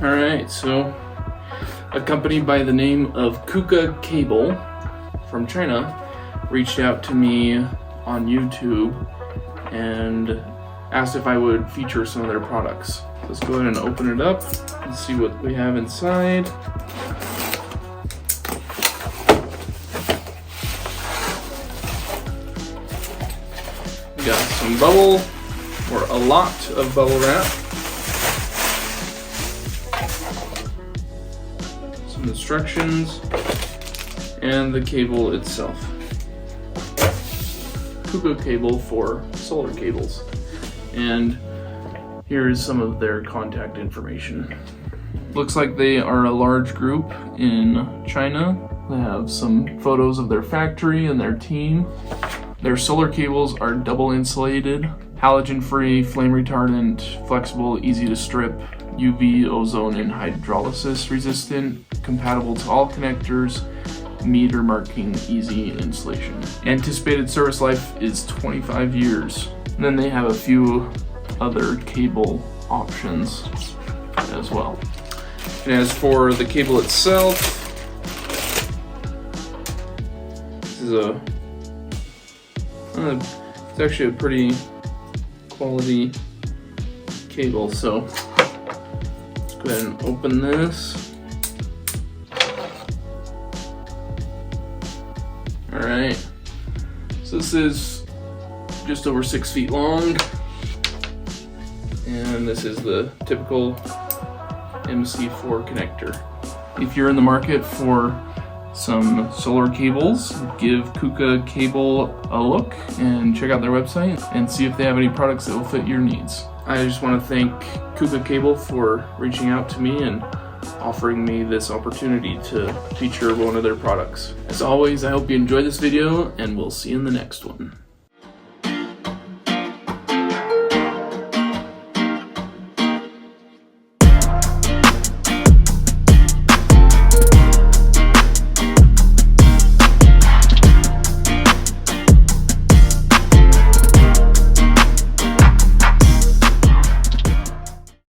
Alright, so a company by the name of KUKA Cable from China reached out to me on YouTube and asked if I would feature some of their products. Let's go ahead and open it up and see what we have inside. We got some bubble, or a lot of bubble wrap. Some instructions, and the cable itself. KUKA Cable for solar cables. And here is some of their contact information. Looks like they are a large group in China. They have some photos of their factory and their team. Their solar cables are double insulated, halogen-free, flame retardant, flexible, easy to strip, UV, ozone, and hydrolysis resistant, compatible to all connectors, meter marking, easy installation. Anticipated service life is 25 years. And then they have a few other cable options as well. And as for the cable itself, this is it's actually a pretty quality cable, so let's go ahead and open this. Alright, so this is just over 6 feet long, and this is the typical MC4 connector. If you're in the market for some solar cables, give KUKA Cable a look and check out their website and see if they have any products that will fit your needs. I just want to thank KUKA Cable for reaching out to me and offering me this opportunity to feature one of their products. As always, I hope you enjoyed this video, and we'll see you in the next one.